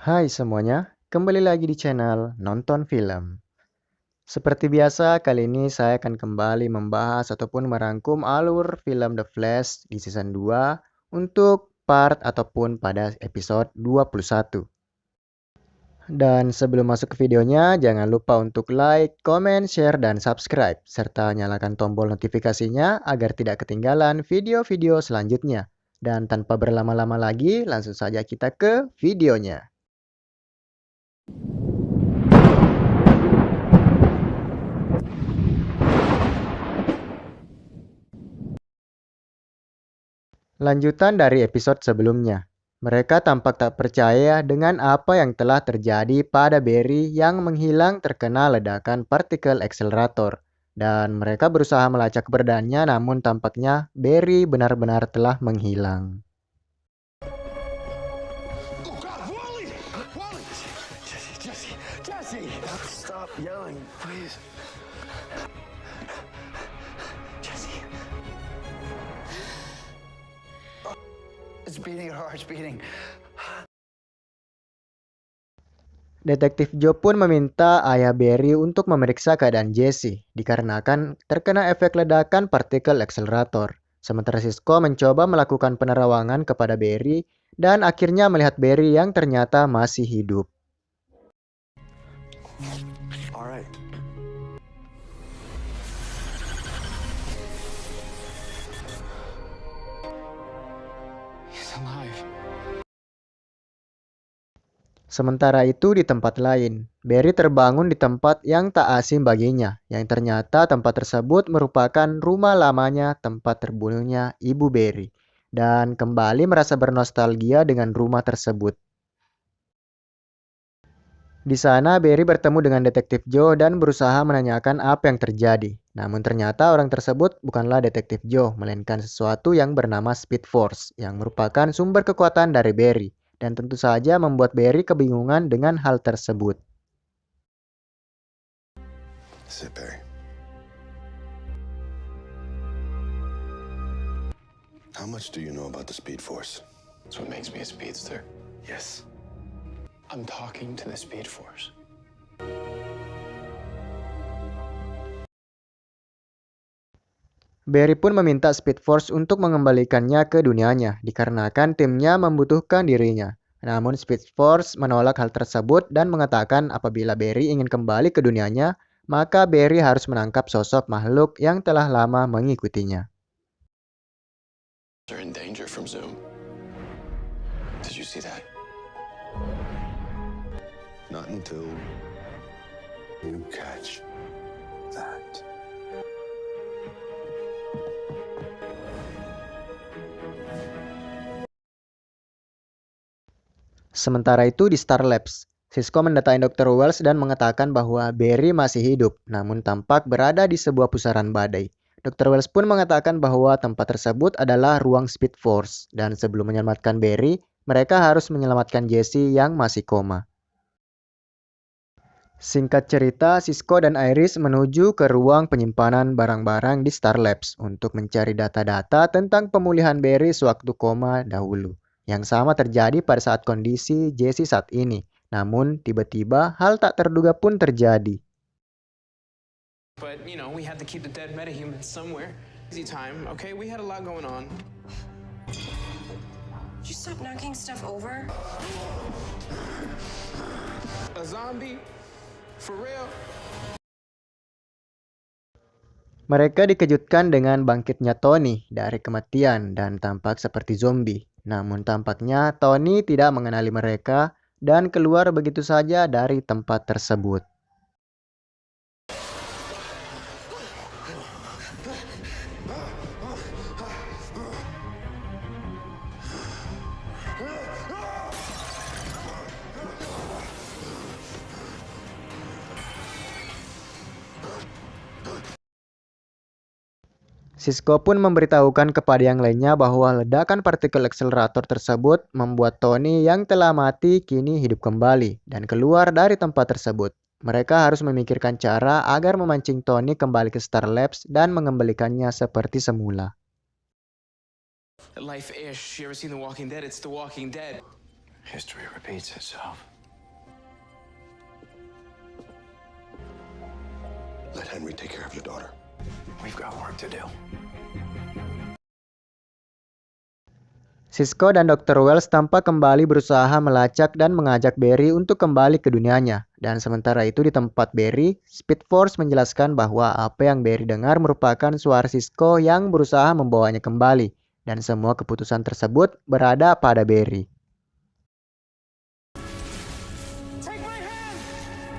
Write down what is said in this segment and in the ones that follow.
Hai semuanya, kembali lagi di channel Nonton Film. Seperti biasa, kali ini saya akan kembali membahas ataupun merangkum alur film The Flash di season 2 untuk part ataupun pada episode 21. Dan sebelum masuk ke videonya, jangan lupa untuk like, comment, share, dan subscribe, serta nyalakan tombol notifikasinya agar tidak ketinggalan video-video selanjutnya. Dan tanpa berlama-lama lagi, langsung saja kita ke videonya. Lanjutan dari episode sebelumnya. Mereka tampak tak percaya dengan apa yang telah terjadi pada Barry yang menghilang terkena ledakan partikel akselerator. Dan mereka berusaha melacak keberadaannya, namun tampaknya Barry benar-benar telah menghilang. Oh God, Wally! Wally! Jesse! Stop yelling, please. Jesse. Oh, it's beating, her heart's beating. Detektif Joe pun meminta ayah Barry untuk memeriksa keadaan Jesse, dikarenakan terkena efek ledakan partikel akselerator. Sementara Cisco mencoba melakukan penerawangan kepada Barry, dan akhirnya melihat Barry yang ternyata masih hidup. All right. He's alive. Sementara itu di tempat lain, Barry terbangun di tempat yang tak asing baginya, yang ternyata tempat tersebut merupakan rumah lamanya tempat terbunuhnya ibu Barry, dan kembali merasa bernostalgia dengan rumah tersebut. Di sana, Barry bertemu dengan Detektif Joe dan berusaha menanyakan apa yang terjadi. Namun ternyata orang tersebut bukanlah Detektif Joe, melainkan sesuatu yang bernama Speed Force, yang merupakan sumber kekuatan dari Barry. Dan tentu saja membuat Barry kebingungan dengan hal tersebut. Sit, Barry. How much do you know about the Speed Force? That's what makes me a speedster. Yes. I'm talking to the Speed Force. Barry pun meminta Speed Force untuk mengembalikannya ke dunianya, dikarenakan timnya membutuhkan dirinya. Namun Speed Force menolak hal tersebut dan mengatakan apabila Barry ingin kembali ke dunianya, maka Barry harus menangkap sosok makhluk yang telah lama mengikutinya. They're in danger from Zoom. Did you see that? Not until you catch that. Sementara itu di Star Labs, Cisco mendatangi Dr. Wells dan mengatakan bahwa Barry masih hidup, namun tampak berada di sebuah pusaran badai. Dr. Wells pun mengatakan bahwa tempat tersebut adalah ruang Speed Force, dan sebelum menyelamatkan Barry, mereka harus menyelamatkan Jesse yang masih koma. Singkat cerita, Cisco dan Iris menuju ke ruang penyimpanan barang-barang di Star Labs untuk mencari data-data tentang pemulihan Barry sewaktu koma dahulu. Yang sama terjadi pada saat kondisi Jesse saat ini. Namun, tiba-tiba hal tak terduga pun terjadi. But, we had to keep the dead metahumans somewhere. Easy time, okay? We had a lot going on. Would you stop knocking stuff over? A zombie? For real? Mereka dikejutkan dengan bangkitnya Tony dari kematian dan tampak seperti zombie. Namun tampaknya Tony tidak mengenali mereka dan keluar begitu saja dari tempat tersebut. Cisco pun memberitahukan kepada yang lainnya bahwa ledakan partikel akselerator tersebut membuat Tony yang telah mati kini hidup kembali dan keluar dari tempat tersebut. Mereka harus memikirkan cara agar memancing Tony kembali ke Star Labs dan mengembalikannya seperti semula. Life-ish. You ever seen The Walking Dead? It's The Walking Dead. History repeats itself. Let Henry take care of your daughter. We've got work to do. Sisko dan Dr. Wells tampak kembali berusaha melacak dan mengajak Barry untuk kembali ke dunianya. Dan sementara itu di tempat Barry, Speed Force menjelaskan bahwa apa yang Barry dengar merupakan suara Sisko yang berusaha membawanya kembali. Dan semua keputusan tersebut berada pada Barry.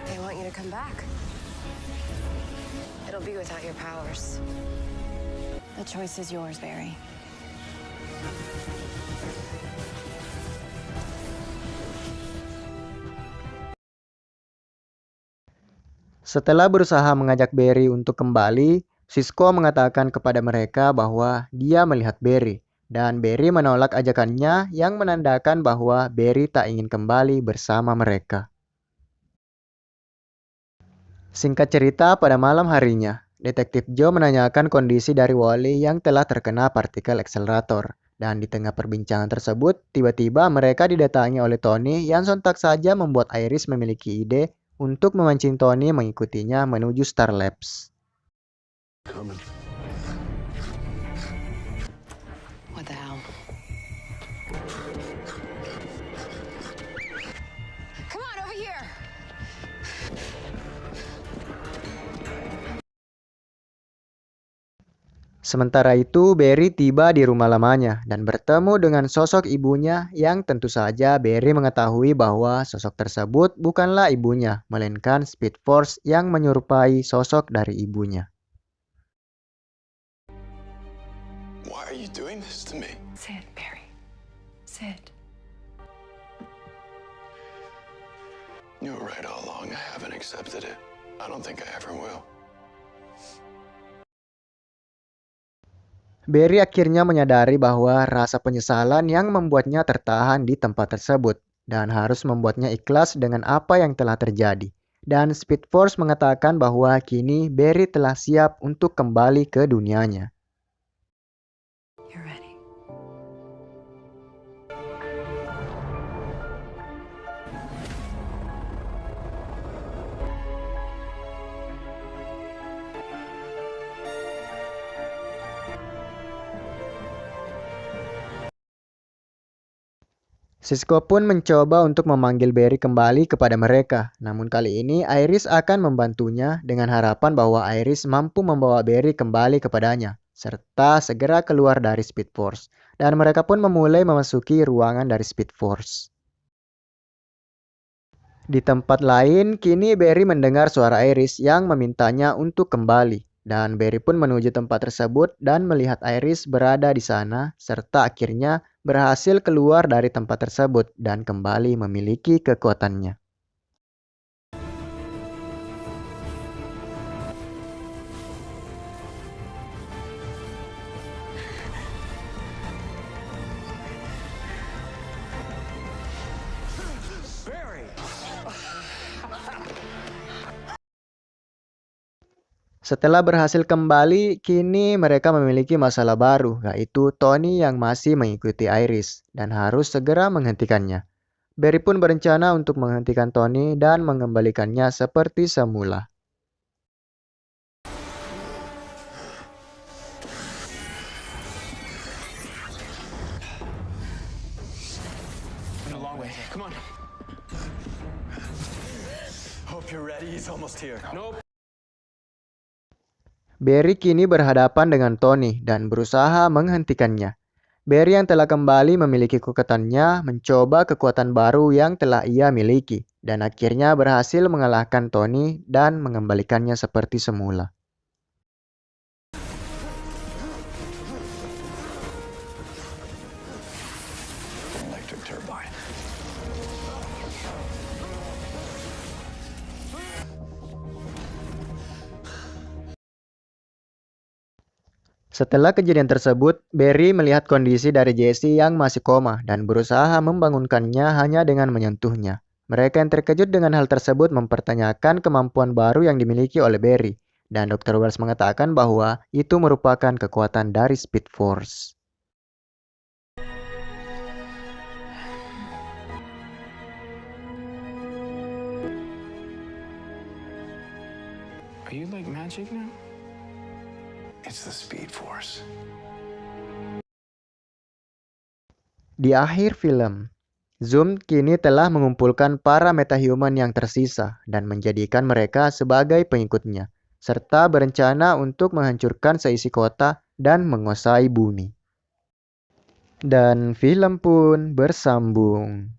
They want you to come back. It'll be without your powers. The choice is yours, Barry. Setelah berusaha mengajak Barry untuk kembali, Sisko mengatakan kepada mereka bahwa dia melihat Barry. Dan Barry menolak ajakannya yang menandakan bahwa Barry tak ingin kembali bersama mereka. Singkat cerita, pada malam harinya, Detektif Joe menanyakan kondisi dari Wally yang telah terkena partikel akselerator. Dan di tengah perbincangan tersebut, tiba-tiba mereka didatangi oleh Tony yang sontak saja membuat Iris memiliki ide untuk memancing Tony mengikutinya menuju Star Labs. What the hell? Come on, over here! Sementara itu, Barry tiba di rumah lamanya dan bertemu dengan sosok ibunya yang tentu saja Barry mengetahui bahwa sosok tersebut bukanlah ibunya, melainkan Speed Force yang menyerupai sosok dari ibunya. Why are you doing this to me? Sid, Barry. Sid. You were right all along. I haven't accepted it. I don't think I ever will. Barry akhirnya menyadari bahwa rasa penyesalan yang membuatnya tertahan di tempat tersebut dan harus membuatnya ikhlas dengan apa yang telah terjadi. Dan Speed Force mengatakan bahwa kini Barry telah siap untuk kembali ke dunianya. You're ready. Sisko pun mencoba untuk memanggil Barry kembali kepada mereka. Namun kali ini Iris akan membantunya dengan harapan bahwa Iris mampu membawa Barry kembali kepadanya, serta segera keluar dari Speed Force. Dan mereka pun memulai memasuki ruangan dari Speed Force. Di tempat lain, kini Barry mendengar suara Iris yang memintanya untuk kembali. Dan Barry pun menuju tempat tersebut dan melihat Iris berada di sana, serta akhirnya berhasil keluar dari tempat tersebut dan kembali memiliki kekuatannya. Setelah berhasil kembali, kini mereka memiliki masalah baru, yaitu Tony yang masih mengikuti Iris dan harus segera menghentikannya. Barry pun berencana untuk menghentikan Tony dan mengembalikannya seperti semula. A long way. Come on. Hope you're ready. He's almost here. Nope. Barry kini berhadapan dengan Tony dan berusaha menghentikannya. Barry yang telah kembali memiliki kekuatannya mencoba kekuatan baru yang telah ia miliki dan akhirnya berhasil mengalahkan Tony dan mengembalikannya seperti semula. Electric turbine. Setelah kejadian tersebut, Barry melihat kondisi dari Jesse yang masih koma dan berusaha membangunkannya hanya dengan menyentuhnya. Mereka yang terkejut dengan hal tersebut mempertanyakan kemampuan baru yang dimiliki oleh Barry, dan Dr. Wells mengatakan bahwa itu merupakan kekuatan dari Speed Force. Are you like magic now? It's the Speed Force. Di akhir film, Zoom kini telah mengumpulkan para metahuman yang tersisa dan menjadikan mereka sebagai pengikutnya, serta berencana untuk menghancurkan seisi kota dan menguasai bumi. Dan film pun bersambung.